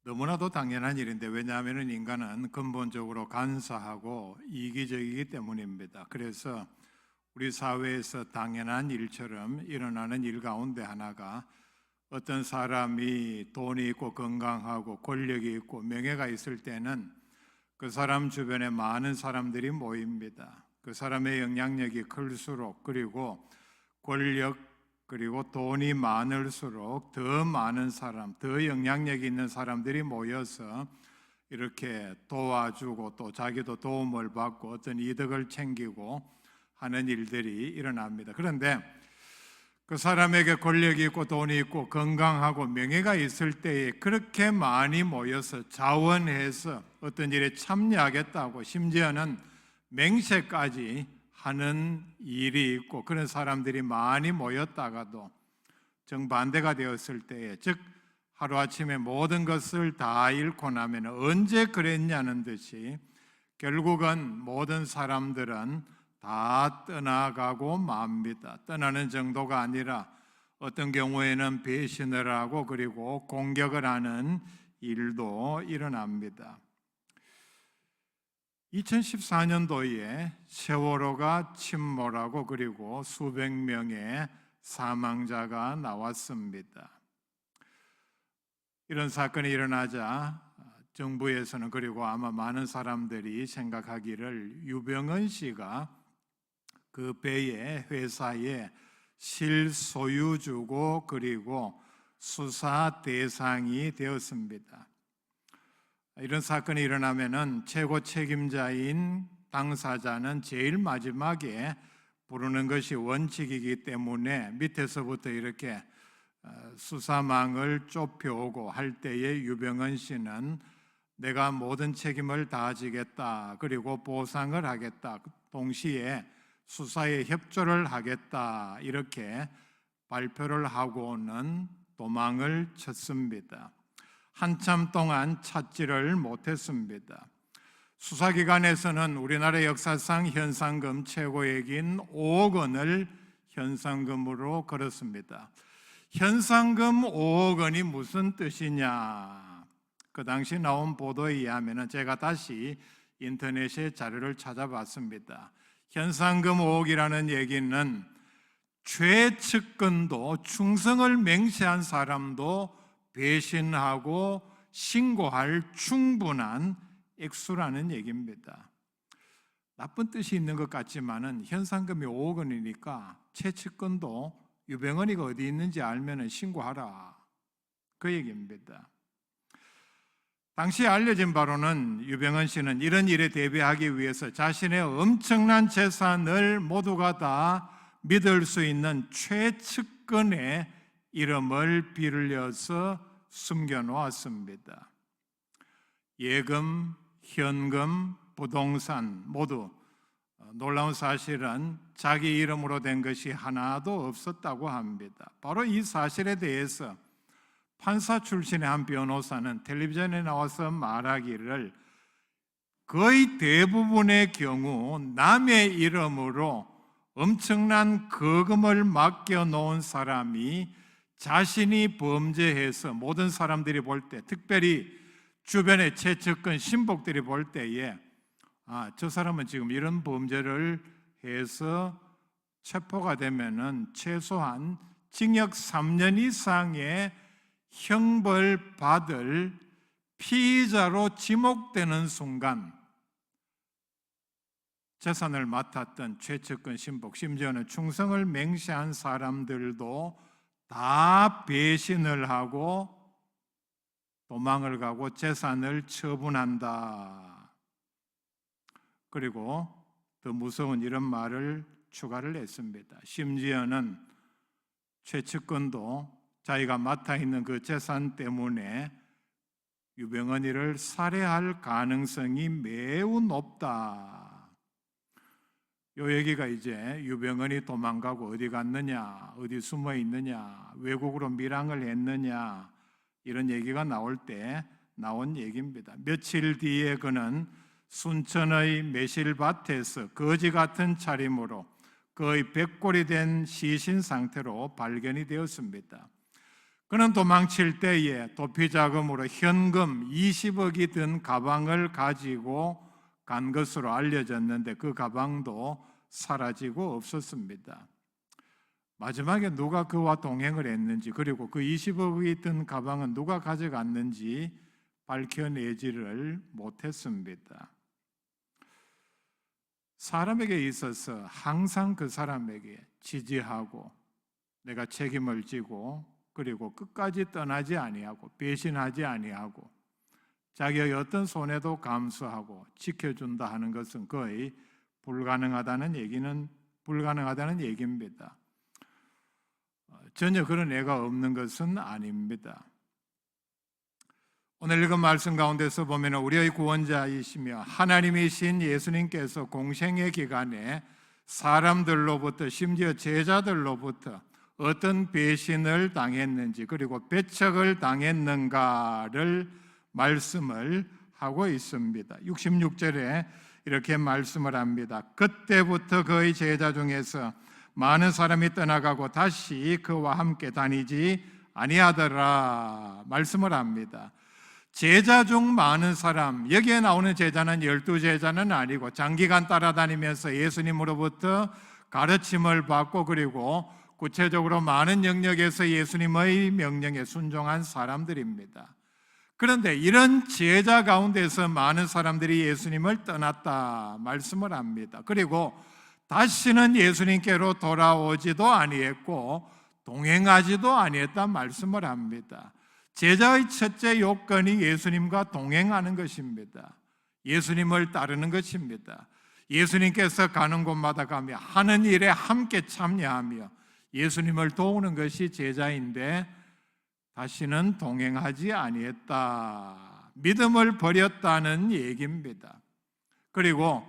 너무나도 당연한 일인데, 왜냐하면 인간은 근본적으로 간사하고 이기적이기 때문입니다. 그래서 우리 사회에서 당연한 일처럼 일어나는 일 가운데 하나가, 어떤 사람이 돈이 있고 건강하고 권력이 있고 명예가 있을 때는 그 사람 주변에 많은 사람들이 모입니다. 그 사람의 영향력이 클수록, 그리고 권력 그리고 돈이 많을수록 더 많은 사람, 더 영향력 있는 사람들이 모여서 이렇게 도와주고 또 자기도 도움을 받고 어떤 이득을 챙기고 하는 일들이 일어납니다. 그런데 그 사람에게 권력이 있고 돈이 있고 건강하고 명예가 있을 때에 그렇게 많이 모여서 자원해서 어떤 일에 참여하겠다고, 심지어는 맹세까지 하는 일이 있고, 그런 사람들이 많이 모였다가도 정반대가 되었을 때에, 즉 하루아침에 모든 것을 다 잃고 나면 언제 그랬냐는 듯이 결국은 모든 사람들은 다 떠나가고 맙니다. 떠나는 정도가 아니라 어떤 경우에는 배신을 하고 그리고 공격을 하는 일도 일어납니다. 2014년도에 세월호가 침몰하고 그리고 수백 명의 사망자가 나왔습니다. 이런 사건이 일어나자 정부에서는, 그리고 아마 많은 사람들이 생각하기를, 유병헌 씨가 그 배의 회사의 실소유주고 그리고 수사 대상이 되었습니다. 이런 사건이 일어나면은 최고 책임자인 당사자는 제일 마지막에 부르는 것이 원칙이기 때문에 밑에서부터 이렇게 수사망을 좁혀오고 할 때에 유병헌 씨는 내가 모든 책임을 다지겠다, 그리고 보상을 하겠다, 동시에 수사에 협조를 하겠다, 이렇게 발표를 하고는 도망을 쳤습니다. 한참 동안 찾지를 못했습니다. 수사기관에서는 우리나라 역사상 현상금 최고액인 5억 원을 현상금으로 걸었습니다. 현상금 5억 원이 무슨 뜻이냐? 그 당시 나온 보도에 의하면, 제가 다시 인터넷에 자료를 찾아봤습니다. 현상금 5억이라는 얘기는 최측근도, 충성을 맹세한 사람도 배신하고 신고할 충분한 액수라는 얘기입니다. 나쁜 뜻이 있는 것 같지만은 현상금이 5억 원이니까 최측근도 유병헌이가 어디 있는지 알면 신고하라, 그 얘기입니다. 당시 알려진 바로는 유병헌 씨는 이런 일에 대비하기 위해서 자신의 엄청난 재산을 모두가 다 믿을 수 있는 최측근의 이름을 빌려서 숨겨놓았습니다. 예금, 현금, 부동산 모두, 놀라운 사실은 자기 이름으로 된 것이 하나도 없었다고 합니다. 바로 이 사실에 대해서 판사 출신의 한 변호사는 텔레비전에 나와서 말하기를, 거의 대부분의 경우 남의 이름으로 엄청난 거금을 맡겨놓은 사람이 자신이 범죄해서 모든 사람들이 볼 때, 특별히 주변의 최측근 신복들이 볼 때에, 저 사람은 지금 이런 범죄를 해서 체포가 되면은 최소한 징역 3년 이상의 형벌 받을 피의자로 지목되는 순간, 재산을 맡았던 최측근 신복, 심지어는 충성을 맹세한 사람들도 다 배신을 하고 도망을 가고 재산을 처분한다. 그리고 더 무서운 이런 말을 추가를 했습니다. 심지어는 최측근도 자기가 맡아 있는 그 재산 때문에 유병헌이를 살해할 가능성이 매우 높다. 이 얘기가 이제 유병헌이 도망가고 어디 갔느냐, 어디 숨어 있느냐, 외국으로 밀항을 했느냐, 이런 얘기가 나올 때 나온 얘기입니다. 며칠 뒤에 그는 순천의 매실밭에서 거지 같은 차림으로 거의 백골이 된 시신 상태로 발견이 되었습니다. 그는 도망칠 때에 도피자금으로 현금 20억이 든 가방을 가지고 간 것으로 알려졌는데 그 가방도 사라지고 없었습니다. 마지막에 누가 그와 동행을 했는지, 그리고 그 20억이 든 가방은 누가 가져갔는지 밝혀내지를 못했습니다. 사람에게 있어서 항상 그 사람에게 지지하고 내가 책임을 지고, 그리고 끝까지 떠나지 아니하고 배신하지 아니하고 자기의 어떤 손해도 감수하고 지켜준다 하는 것은 거의 불가능하다는 얘기입니다. 전혀 그런 애가 없는 것은 아닙니다. 오늘 읽은 말씀 가운데서 보면 우리의 구원자이시며 하나님이신 예수님께서 공생의 기간에 사람들로부터, 심지어 제자들로부터 어떤 배신을 당했는지, 그리고 배척을 당했는가를 말씀을 하고 있습니다. 66절에 이렇게 말씀을 합니다. 그때부터 그의 제자 중에서 많은 사람이 떠나가고 다시 그와 함께 다니지 아니하더라 말씀을 합니다. 제자 중 많은 사람, 여기에 나오는 제자는 12제자는 아니고 장기간 따라다니면서 예수님으로부터 가르침을 받고, 그리고 구체적으로 많은 영역에서 예수님의 명령에 순종한 사람들입니다. 그런데 이런 제자 가운데서 많은 사람들이 예수님을 떠났다 말씀을 합니다. 그리고 다시는 예수님께로 돌아오지도 아니했고 동행하지도 아니했다 말씀을 합니다. 제자의 첫째 요건이 예수님과 동행하는 것입니다. 예수님을 따르는 것입니다. 예수님께서 가는 곳마다 가며 하는 일에 함께 참여하며 예수님을 도우는 것이 제자인데 다시는 동행하지 아니했다. 믿음을 버렸다는 얘기입니다. 그리고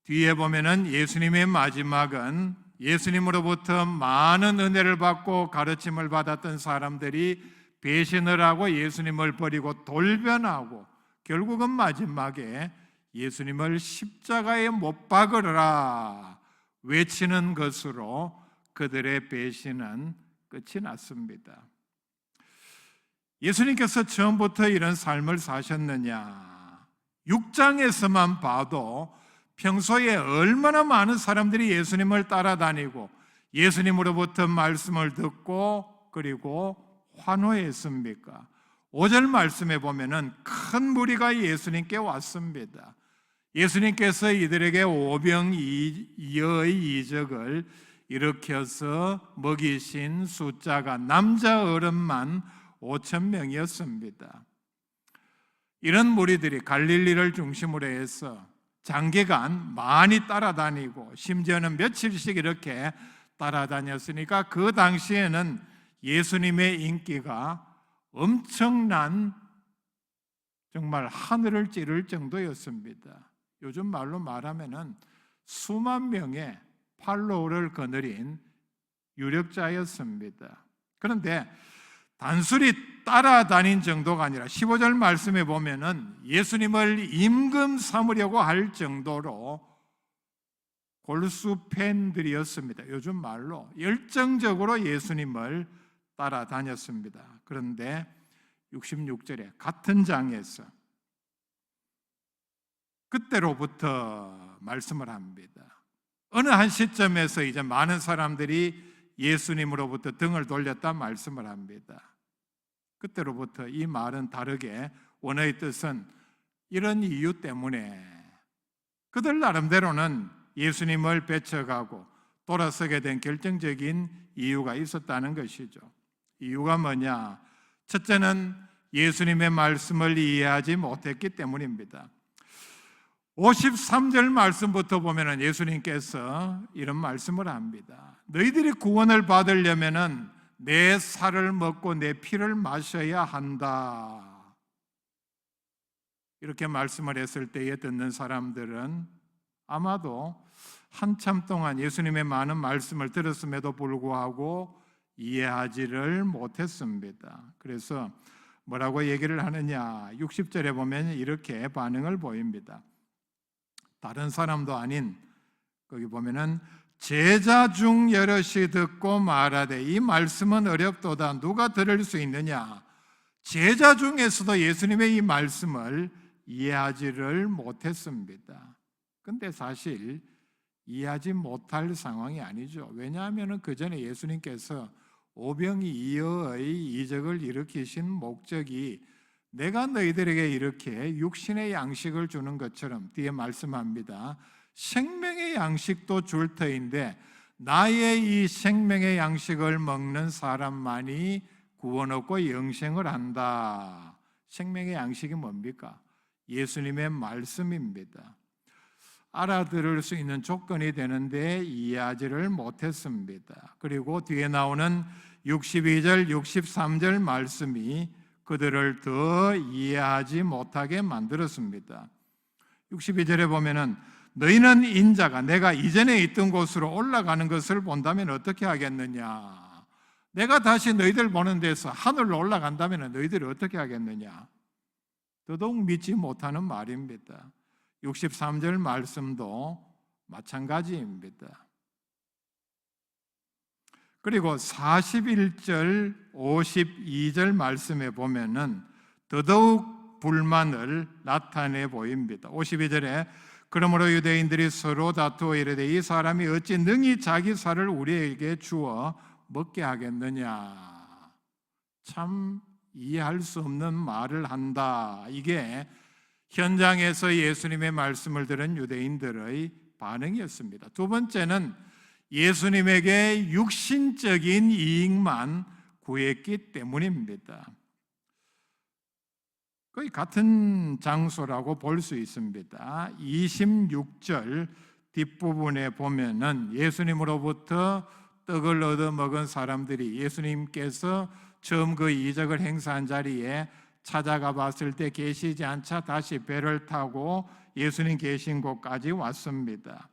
뒤에 보면은 예수님의 마지막은 예수님으로부터 많은 은혜를 받고 가르침을 받았던 사람들이 배신을 하고 예수님을 버리고 돌변하고 결국은 마지막에 예수님을 십자가에 못 박으라 외치는 것으로 그들의 배신은 끝이 났습니다. 예수님께서 처음부터 이런 삶을 사셨느냐? 6장에서만 봐도 평소에 얼마나 많은 사람들이 예수님을 따라다니고 예수님으로부터 말씀을 듣고 그리고 환호했습니까? 5절 말씀에 보면은 큰 무리가 예수님께 왔습니다. 예수님께서 이들에게 오병이어의 이적을 일으켜서 먹이신 숫자가 남자 어른만 5,000명이었습니다. 이런 무리들이 갈릴리를 중심으로 해서 장기간 많이 따라다니고 심지어는 며칠씩 이렇게 따라다녔으니까 그 당시에는 예수님의 인기가 엄청난, 정말 하늘을 찌를 정도였습니다. 요즘 말로 말하면은 수만 명의 팔로워를 거느린 유력자였습니다. 그런데 단순히 따라다닌 정도가 아니라 15절 말씀에 보면은 예수님을 임금 삼으려고 할 정도로 골수 팬들이었습니다. 요즘 말로 열정적으로 예수님을 따라다녔습니다. 그런데 66절에 같은 장에서 그때로부터 말씀을 합니다. 어느 한 시점에서 이제 많은 사람들이 예수님으로부터 등을 돌렸다 말씀을 합니다. 그때로부터 이 말은 다르게 원어의 뜻은 이런 이유 때문에 그들 나름대로는 예수님을 배척하고 돌아서게 된 결정적인 이유가 있었다는 것이죠. 이유가 뭐냐? 첫째는 예수님의 말씀을 이해하지 못했기 때문입니다. 53절 말씀부터 보면 예수님께서 이런 말씀을 합니다. 너희들이 구원을 받으려면 내 살을 먹고 내 피를 마셔야 한다. 이렇게 말씀을 했을 때에 듣는 사람들은 아마도 한참 동안 예수님의 많은 말씀을 들었음에도 불구하고 이해하지를 못했습니다. 그래서 뭐라고 얘기를 하느냐? 60절에 보면 이렇게 반응을 보입니다. 다른 사람도 아닌, 거기 보면은 제자 중 여럿이 듣고 말하되 이 말씀은 어렵도다 누가 들을 수 있느냐. 제자 중에서도 예수님의 이 말씀을 이해하지를 못했습니다. 근데 사실 이해하지 못할 상황이 아니죠. 왜냐하면 그 전에 예수님께서 오병이어의 이적을 일으키신 목적이 내가 너희들에게 이렇게 육신의 양식을 주는 것처럼 뒤에 말씀합니다. 생명의 양식도 줄 터인데 나의 이 생명의 양식을 먹는 사람만이 구원 얻고 영생을 한다. 생명의 양식이 뭡니까? 예수님의 말씀입니다. 알아들을 수 있는 조건이 되는데 이해하지를 못했습니다. 그리고 뒤에 나오는 62절, 63절 말씀이 그들을 더 이해하지 못하게 만들었습니다. 62절에 보면은 너희는 인자가 내가 이전에 있던 곳으로 올라가는 것을 본다면 어떻게 하겠느냐. 내가 다시 너희들 보는 데서 하늘로 올라간다면 너희들이 어떻게 하겠느냐. 더더욱 믿지 못하는 말입니다. 63절 말씀도 마찬가지입니다. 그리고 41절, 52절 말씀에 보면은 더더욱 불만을 나타내 보입니다. 52절에 그러므로 유대인들이 서로 다투어 이르되 이 사람이 어찌 능히 자기 살을 우리에게 주어 먹게 하겠느냐. 참 이해할 수 없는 말을 한다. 이게 현장에서 예수님의 말씀을 들은 유대인들의 반응이었습니다. 두 번째는 예수님에게 육신적인 이익만 구했기 때문입니다. 거의 같은 장소라고 볼 수 있습니다. 26절 뒷부분에 보면은 예수님으로부터 떡을 얻어 먹은 사람들이 예수님께서 처음 그 이적을 행사한 자리에 찾아가 봤을 때 계시지 않자 다시 배를 타고 예수님 계신 곳까지 왔습니다.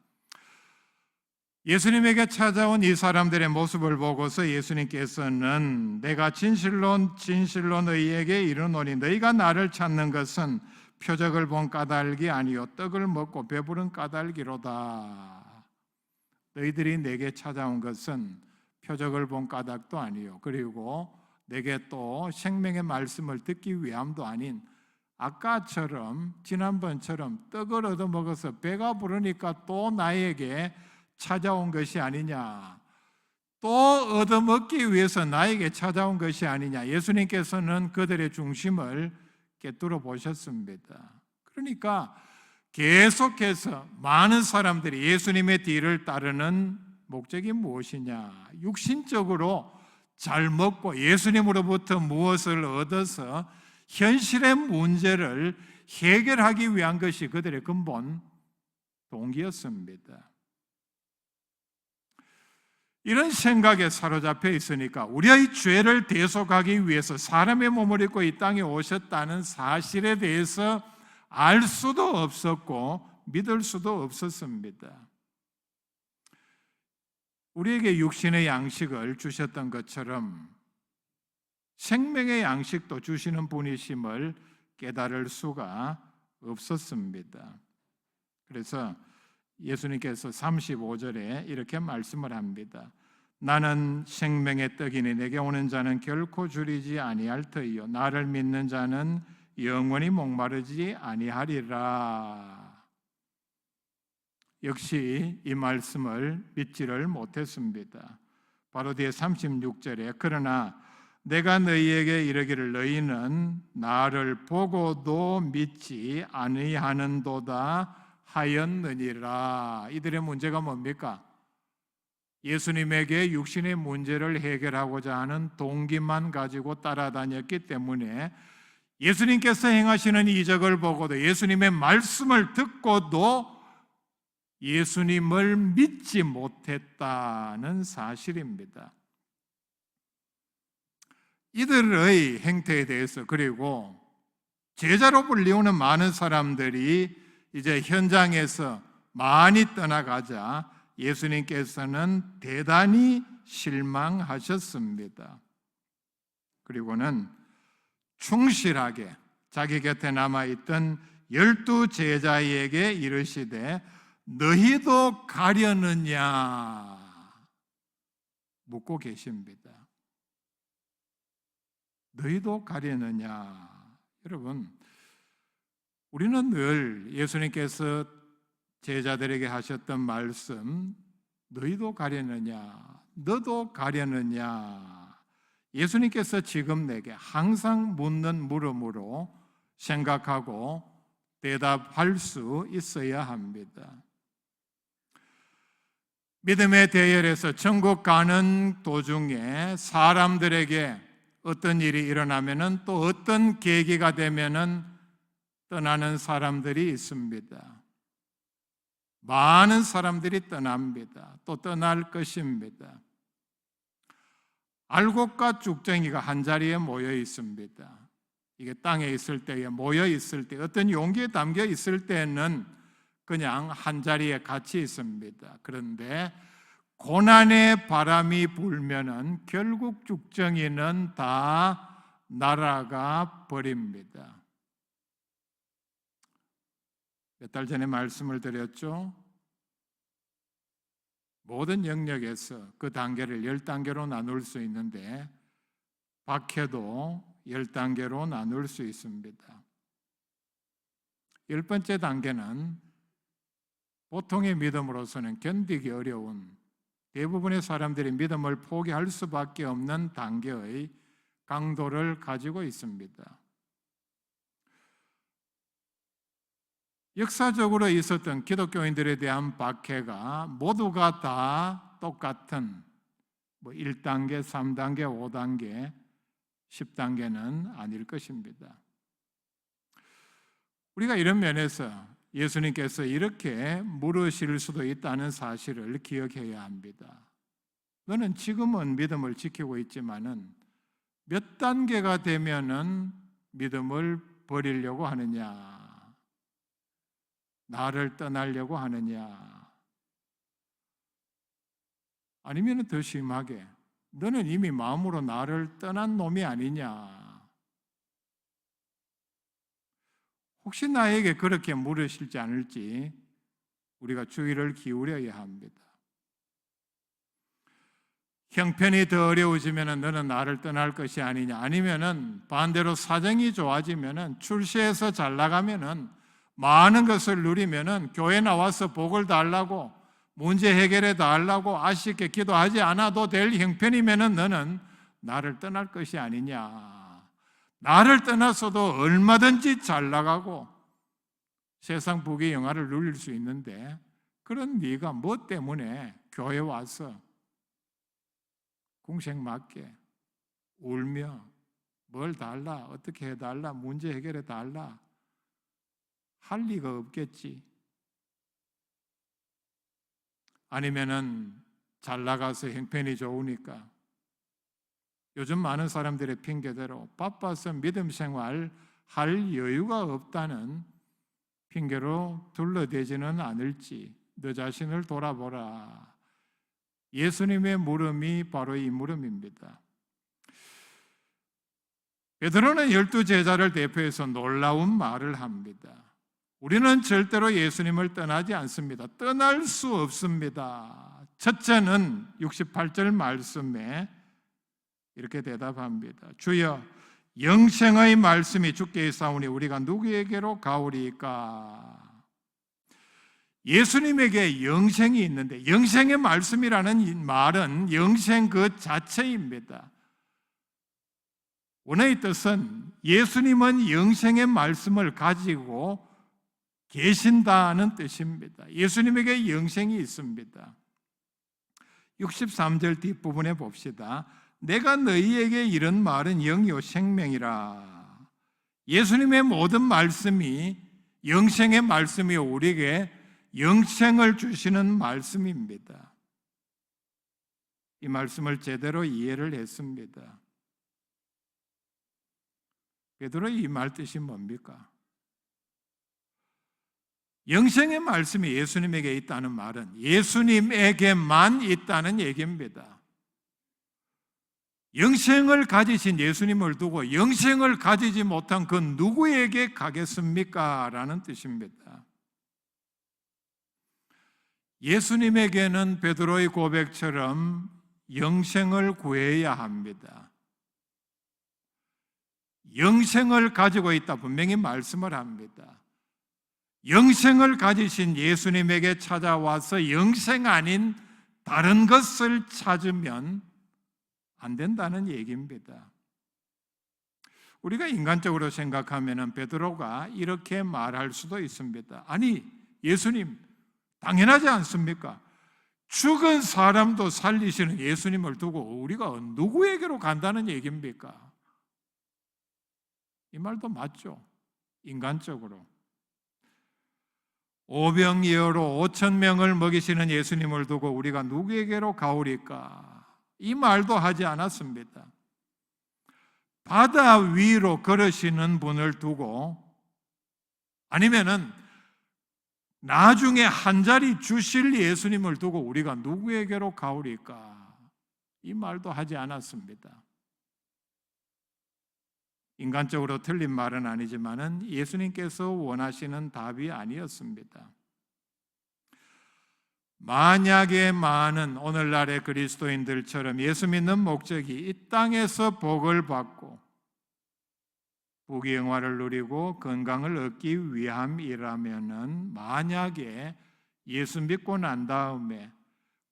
예수님에게 찾아온 이 사람들의 모습을 보고서 예수님께서는 내가 진실로 너희에게 이르노니 너희가 나를 찾는 것은 표적을 본 까닭이 아니요 떡을 먹고 배부른 까닭이로다. 너희들이 내게 찾아온 것은 표적을 본 까닭도 아니요 그리고 내게 또 생명의 말씀을 듣기 위함도 아닌 아까처럼 지난번처럼 떡을 얻어 먹어서 배가 부르니까 또 나에게 찾아온 것이 아니냐, 또 얻어먹기 위해서 나에게 찾아온 것이 아니냐. 예수님께서는 그들의 중심을 꿰뚫어 보셨습니다. 그러니까 계속해서 많은 사람들이 예수님의 뒤를 따르는 목적이 무엇이냐, 육신적으로 잘 먹고 예수님으로부터 무엇을 얻어서 현실의 문제를 해결하기 위한 것이 그들의 근본 동기였습니다. 이런 생각에 사로잡혀 있으니까 우리의 죄를 대속하기 위해서 사람의 몸을 입고 이 땅에 오셨다는 사실에 대해서 알 수도 없었고 믿을 수도 없었습니다. 우리에게 육신의 양식을 주셨던 것처럼 생명의 양식도 주시는 분이심을 깨달을 수가 없었습니다. 그래서 예수님께서 35절에 이렇게 말씀을 합니다. 나는 생명의 떡이니 내게 오는 자는 결코 줄이지 아니할 터이요 나를 믿는 자는 영원히 목마르지 아니하리라. 역시 이 말씀을 믿지를 못했습니다. 바로 뒤에 36절에 그러나 내가 너희에게 이르기를 너희는 나를 보고도 믿지 아니하는도다 하였느니라. 이들의 문제가 뭡니까? 예수님에게 육신의 문제를 해결하고자 하는 동기만 가지고 따라다녔기 때문에 예수님께서 행하시는 이적을 보고도 예수님의 말씀을 듣고도 예수님을 믿지 못했다는 사실입니다. 이들의 행태에 대해서 그리고 제자로 불리우는 많은 사람들이 이제 현장에서 많이 떠나가자 예수님께서는 대단히 실망하셨습니다. 그리고는 충실하게 자기 곁에 남아있던 12 제자에게 이르시되 너희도 가려느냐 묻고 계십니다. 너희도 가려느냐. 여러분, 우리는 늘 예수님께서 제자들에게 하셨던 말씀, 너희도 가려느냐, 너도 가려느냐, 예수님께서 지금 내게 항상 묻는 물음으로 생각하고 대답할 수 있어야 합니다. 믿음의 대열에서 천국 가는 도중에 사람들에게 어떤 일이 일어나면은 또 어떤 계기가 되면은 떠나는 사람들이 있습니다. 많은 사람들이 떠납니다. 또 떠날 것입니다. 알곡과 쭉정이가 한 자리에 모여 있습니다. 이게 땅에 있을 때에 모여 있을 때 어떤 용기에 담겨 있을 때는 그냥 한 자리에 같이 있습니다. 그런데 고난의 바람이 불면은 결국 쭉정이는 다 날아가 버립니다. 몇 달 전에 말씀을 드렸죠. 모든 영역에서 그 단계를 10단계로 나눌 수 있는데 박해도 10단계로 나눌 수 있습니다. 10번째 단계는 보통의 믿음으로서는 견디기 어려운, 대부분의 사람들이 믿음을 포기할 수밖에 없는 단계의 강도를 가지고 있습니다. 역사적으로 있었던 기독교인들에 대한 박해가 모두가 다 똑같은 1단계, 3단계, 5단계, 10단계는 아닐 것입니다. 우리가 이런 면에서 예수님께서 이렇게 물으실 수도 있다는 사실을 기억해야 합니다. 너는 지금은 믿음을 지키고 있지만은 몇 단계가 되면은 믿음을 버리려고 하느냐? 나를 떠나려고 하느냐? 아니면 더 심하게 너는 이미 마음으로 나를 떠난 놈이 아니냐? 혹시 나에게 그렇게 물으실지 않을지 우리가 주의를 기울여야 합니다. 형편이 더 어려워지면 너는 나를 떠날 것이 아니냐? 아니면 반대로 사정이 좋아지면 출세해서 잘 나가면 많은 것을 누리면 교회 나와서 복을 달라고 문제 해결해 달라고 아쉽게 기도하지 않아도 될 형편이면 너는 나를 떠날 것이 아니냐? 나를 떠나서도 얼마든지 잘 나가고 세상 부귀 영화를 누릴 수 있는데 그런 네가 뭐 때문에 교회 와서 궁색맞게 울며 뭘 달라, 어떻게 해달라, 문제 해결해 달라 할 리가 없겠지. 아니면은 잘 나가서 형편이 좋으니까 요즘 많은 사람들의 핑계대로 바빠서 믿음 생활 할 여유가 없다는 핑계로 둘러대지는 않을지 너 자신을 돌아보라. 예수님의 물음이 바로 이 물음입니다. 베드로는 12제자를 대표해서 놀라운 말을 합니다. 우리는 절대로 예수님을 떠나지 않습니다. 떠날 수 없습니다. 첫째는 68절 말씀에 이렇게 대답합니다. 주여, 영생의 말씀이 주께 있사오니 우리가 누구에게로 가오리까? 예수님에게 영생이 있는데 영생의 말씀이라는 이 말은 영생 그 자체입니다. 원어의 뜻은 예수님은 영생의 말씀을 가지고 계신다는 뜻입니다. 예수님에게 영생이 있습니다. 63절 뒷부분에 봅시다. 내가 너희에게 이런 말은 영이요 생명이라. 예수님의 모든 말씀이 영생의 말씀이 우리에게 영생을 주시는 말씀입니다. 이 말씀을 제대로 이해를 했습니다. 베드로의 이 말 뜻이 뭡니까? 영생의 말씀이 예수님에게 있다는 말은 예수님에게만 있다는 얘기입니다. 영생을 가지신 예수님을 두고 영생을 가지지 못한 그 누구에게 가겠습니까? 라는 뜻입니다. 예수님에게는 베드로의 고백처럼 영생을 구해야 합니다. 영생을 가지고 있다 분명히 말씀을 합니다. 영생을 가지신 예수님에게 찾아와서 영생 아닌 다른 것을 찾으면 안 된다는 얘기입니다. 우리가 인간적으로 생각하면 베드로가 이렇게 말할 수도 있습니다. 아니, 예수님, 당연하지 않습니까? 죽은 사람도 살리시는 예수님을 두고 우리가 누구에게로 간다는 얘기입니까? 이 말도 맞죠. 인간적으로. 오병이어로 5,000명을 먹이시는 예수님을 두고 우리가 누구에게로 가오리까? 이 말도 하지 않았습니다. 바다 위로 걸으시는 분을 두고, 아니면은 나중에 한 자리 주실 예수님을 두고 우리가 누구에게로 가오리까? 이 말도 하지 않았습니다. 인간적으로 틀린 말은 아니지만은 예수님께서 원하시는 답이 아니었습니다. 만약에 많은 오늘날의 그리스도인들처럼 예수 믿는 목적이 이 땅에서 복을 받고 부귀영화를 누리고 건강을 얻기 위함이라면은, 만약에 예수 믿고 난 다음에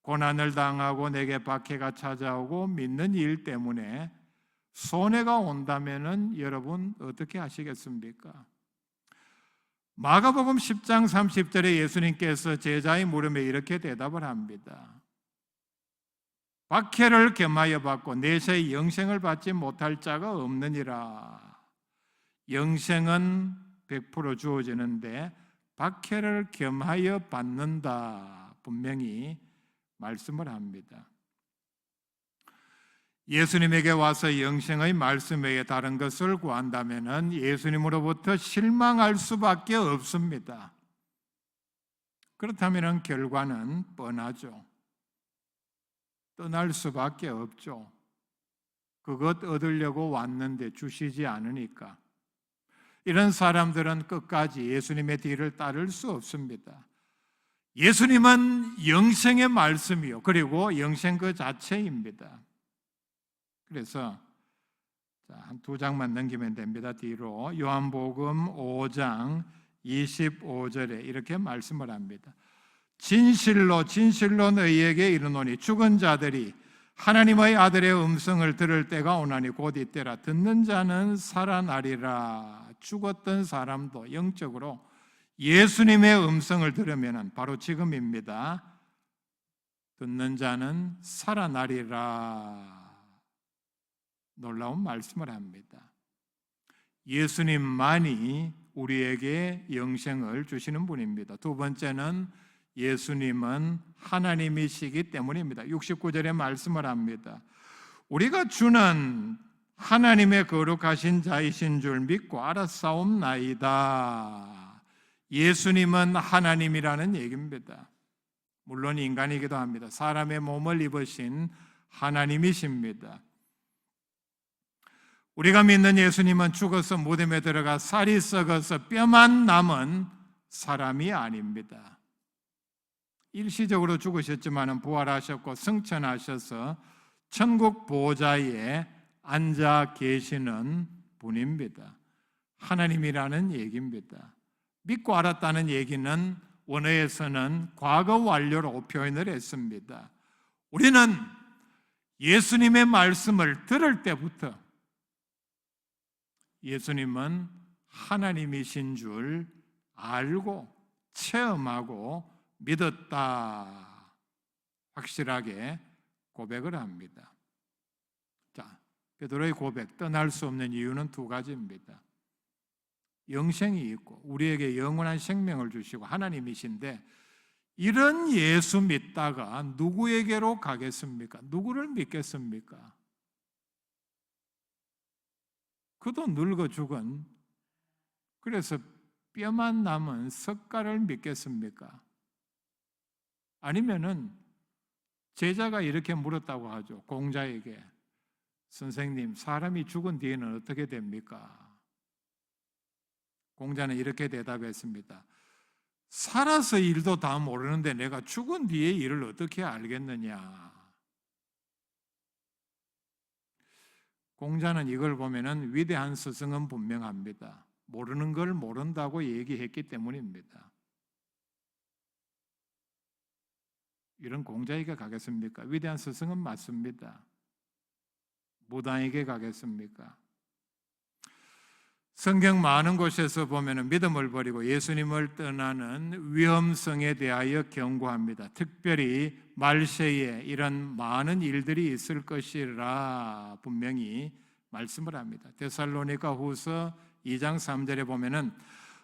고난을 당하고 내게 박해가 찾아오고 믿는 일 때문에 손해가 온다면은 여러분 어떻게 하시겠습니까? 마가복음 10장 30절에 예수님께서 제자의 물음에 이렇게 대답을 합니다. 박해를 겸하여 받고 내세 영생을 받지 못할 자가 없느니라. 영생은 100% 주어지는데 박해를 겸하여 받는다, 분명히 말씀을 합니다. 예수님에게 와서 영생의 말씀 외에 다른 것을 구한다면 예수님으로부터 실망할 수밖에 없습니다. 그렇다면 결과는 뻔하죠. 떠날 수밖에 없죠. 그것 얻으려고 왔는데 주시지 않으니까. 이런 사람들은 끝까지 예수님의 뒤를 따를 수 없습니다. 예수님은 영생의 말씀이요, 그리고 영생 그 자체입니다. 그래서 한 두 장만 넘기면 됩니다. 뒤로 요한복음 5장 25절에 이렇게 말씀을 합니다. 진실로 진실로 너희에게 이르노니 죽은 자들이 하나님의 아들의 음성을 들을 때가 오나니 곧 이때라. 듣는 자는 살아나리라. 죽었던 사람도 영적으로 예수님의 음성을 들으면 바로 지금입니다. 듣는 자는 살아나리라. 놀라운 말씀을 합니다. 예수님만이 우리에게 영생을 주시는 분입니다. 두 번째는 예수님은 하나님이시기 때문입니다. 69절에 말씀을 합니다. 우리가 주는 하나님의 거룩하신 자이신 줄 믿고 알았사옵나이다. 예수님은 하나님이라는 얘기입니다. 물론 인간이기도 합니다. 사람의 몸을 입으신 하나님이십니다. 우리가 믿는 예수님은 죽어서 무덤에 들어가 살이 썩어서 뼈만 남은 사람이 아닙니다. 일시적으로 죽으셨지만 부활하셨고 승천하셔서 천국 보좌에 앉아 계시는 분입니다. 하나님이라는 얘기입니다. 믿고 알았다는 얘기는 원어에서는 과거 완료로 표현을 했습니다. 우리는 예수님의 말씀을 들을 때부터 예수님은 하나님이신 줄 알고 체험하고 믿었다, 확실하게 고백을 합니다. 자, 베드로의 고백, 떠날 수 없는 이유는 두 가지입니다. 영생이 있고 우리에게 영원한 생명을 주시고 하나님이신데, 이런 예수 믿다가 누구에게로 가겠습니까? 누구를 믿겠습니까? 그도 늙어 죽은, 그래서 뼈만 남은 석가를 믿겠습니까? 아니면은 제자가 이렇게 물었다고 하죠. 공자에게, 선생님, 사람이 죽은 뒤에는 어떻게 됩니까? 공자는 이렇게 대답했습니다. 살아서 일도 다 모르는데 내가 죽은 뒤에 일을 어떻게 알겠느냐. 공자는 이걸 보면은 위대한 스승은 분명합니다. 모르는 걸 모른다고 얘기했기 때문입니다. 이런 공자에게 가겠습니까? 위대한 스승은 맞습니다. 무당에게 가겠습니까? 성경 많은 곳에서 보면 믿음을 버리고 예수님을 떠나는 위험성에 대하여 경고합니다. 특별히 말세에 이런 많은 일들이 있을 것이라 분명히 말씀을 합니다. 데살로니가 후서 2장 3절에 보면은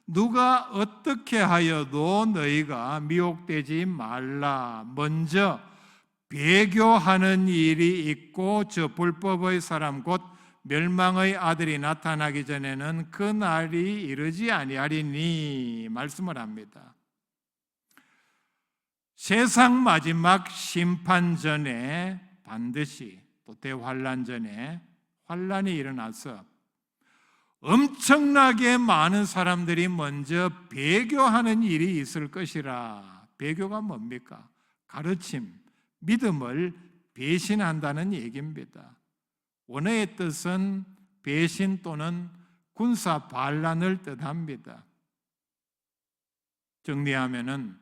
누가 어떻게 하여도 너희가 미혹되지 말라. 먼저 배교하는 일이 있고 저 불법의 사람 곧 멸망의 아들이 나타나기 전에는 그 날이 이르지 아니하리니 말씀을 합니다. 세상 마지막 심판 전에 반드시 또 대환란 전에 환란이 일어나서 엄청나게 많은 사람들이 먼저 배교하는 일이 있을 것이라. 배교가 뭡니까? 가르침, 믿음을 배신한다는 얘기입니다. 원어의 뜻은 배신 또는 군사 반란을 뜻합니다. 정리하면은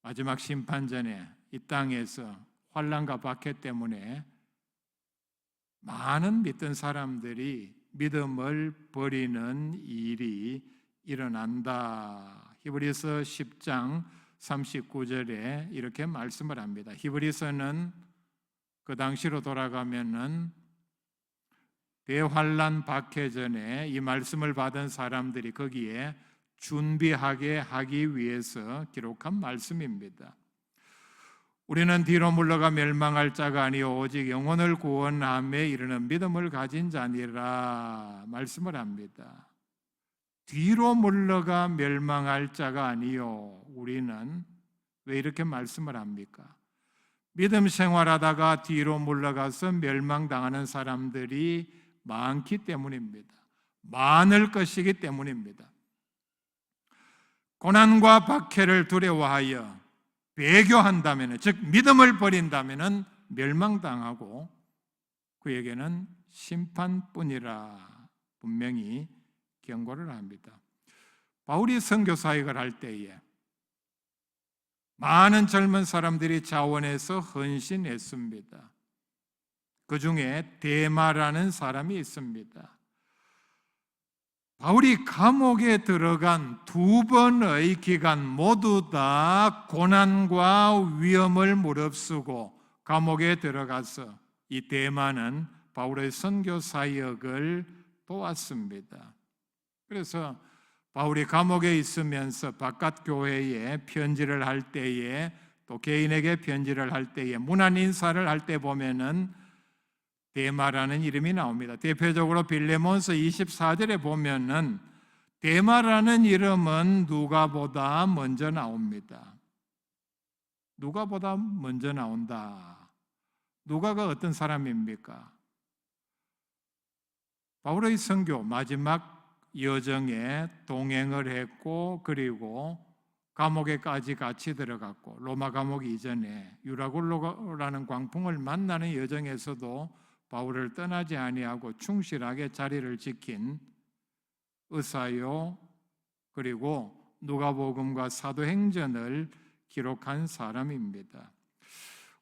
마지막 심판 전에 이 땅에서 환란과 박해 때문에 많은 믿던 사람들이 믿음을 버리는 일이 일어난다. 히브리서 10장 39절에 이렇게 말씀을 합니다. 히브리서는 그 당시로 돌아가면은 대환란 박해 전에 이 말씀을 받은 사람들이 거기에 준비하게 하기 위해서 기록한 말씀입니다. 우리는 뒤로 물러가 멸망할 자가 아니요 오직 영혼을 구원함에 이르는 믿음을 가진 자니라 말씀을 합니다. 뒤로 물러가 멸망할 자가 아니요. 우리는 왜 이렇게 말씀을 합니까? 믿음 생활하다가 뒤로 물러가서 멸망당하는 사람들이 많기 때문입니다. 많을 것이기 때문입니다. 고난과 박해를 두려워하여 배교한다면, 즉 믿음을 버린다면 멸망당하고 그에게는 심판뿐이라 분명히 경고를 합니다. 바울이 선교 사역을 할 때에 많은 젊은 사람들이 자원해서 헌신했습니다. 그 중에 데마라는 사람이 있습니다. 바울이 감옥에 들어간 2번의 기간 모두 다 고난과 위험을 무릅쓰고 감옥에 들어가서 이 데마는 바울의 선교 사역을 도왔습니다. 그래서 바울이 감옥에 있으면서 바깥 교회에 편지를 할 때에 또 개인에게 편지를 할 때에 문안 인사를 할 때 보면은 데마라는 이름이 나옵니다. 대표적으로 빌레몬서 24절에 보면은 데마라는 이름은 누가보다 먼저 나옵니다. 누가보다 먼저 나온다. 누가가 어떤 사람입니까? 바울의 선교 마지막 여정에 동행을 했고 그리고 감옥에까지 같이 들어갔고 로마 감옥 이전에 유라굴로라는 광풍을 만나는 여정에서도 바울을 떠나지 아니하고 충실하게 자리를 지킨 의사요 그리고 누가복음과 사도행전을 기록한 사람입니다.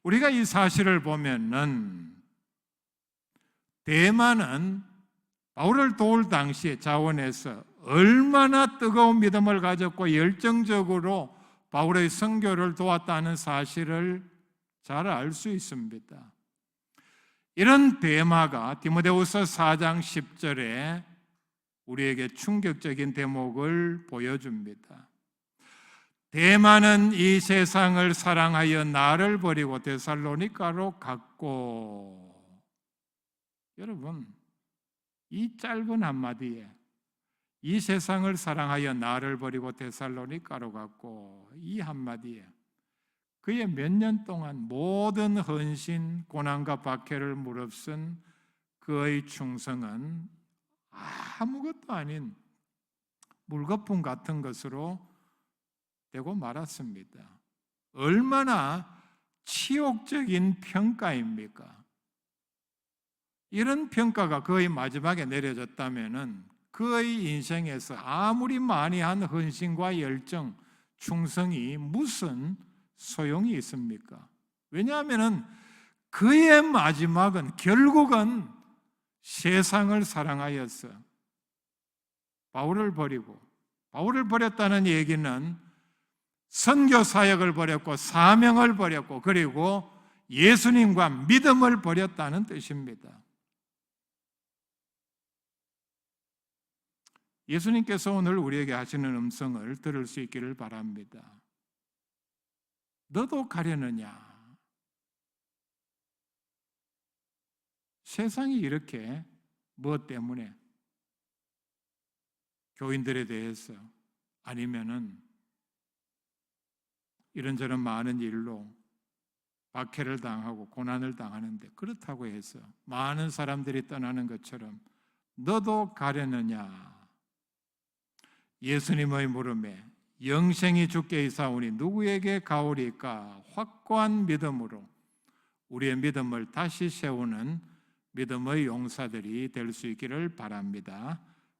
우리가 이 사실을 보면은 데마는 바울을 도울 당시에 자원에서 얼마나 뜨거운 믿음을 가졌고 열정적으로 바울의 선교를 도왔다는 사실을 잘 알 수 있습니다. 이런 데마가 디모데후서 4장 10절에 우리에게 충격적인 대목을 보여줍니다. 데마는 이 세상을 사랑하여 나를 버리고 데살로니가로 갔고, 여러분 이 짧은 한마디에 이 세상을 사랑하여 나를 버리고 데살로니가로 갔고 이 한마디에 그의 몇 년 동안 모든 헌신, 고난과 박해를 무릅쓴 그의 충성은 아무것도 아닌 물거품 같은 것으로 되고 말았습니다. 얼마나 치욕적인 평가입니까? 이런 평가가 그의 마지막에 내려졌다면은 그의 인생에서 아무리 많이 한 헌신과 열정, 충성이 무슨 소용이 있습니까? 왜냐하면은 그의 마지막은 결국은 세상을 사랑하여서 바울을 버렸다는 얘기는 선교 사역을 버렸고 사명을 버렸고 그리고 예수님과 믿음을 버렸다는 뜻입니다. 예수님께서 오늘 우리에게 하시는 음성을 들을 수 있기를 바랍니다. 너도 가려느냐? 세상이 이렇게 무엇 때문에 교인들에 대해서 아니면은 이런저런 많은 일로 박해를 당하고 고난을 당하는데 그렇다고 해서 많은 사람들이 떠나는 것처럼 너도 가려느냐? 예수님의 물음에 영생이 주께 이사오니 누구에게 가오리까? 확고한 믿음으로 우리의 믿음을 다시 세우는 믿음의 용사들이 될 수 있기를 바랍니다.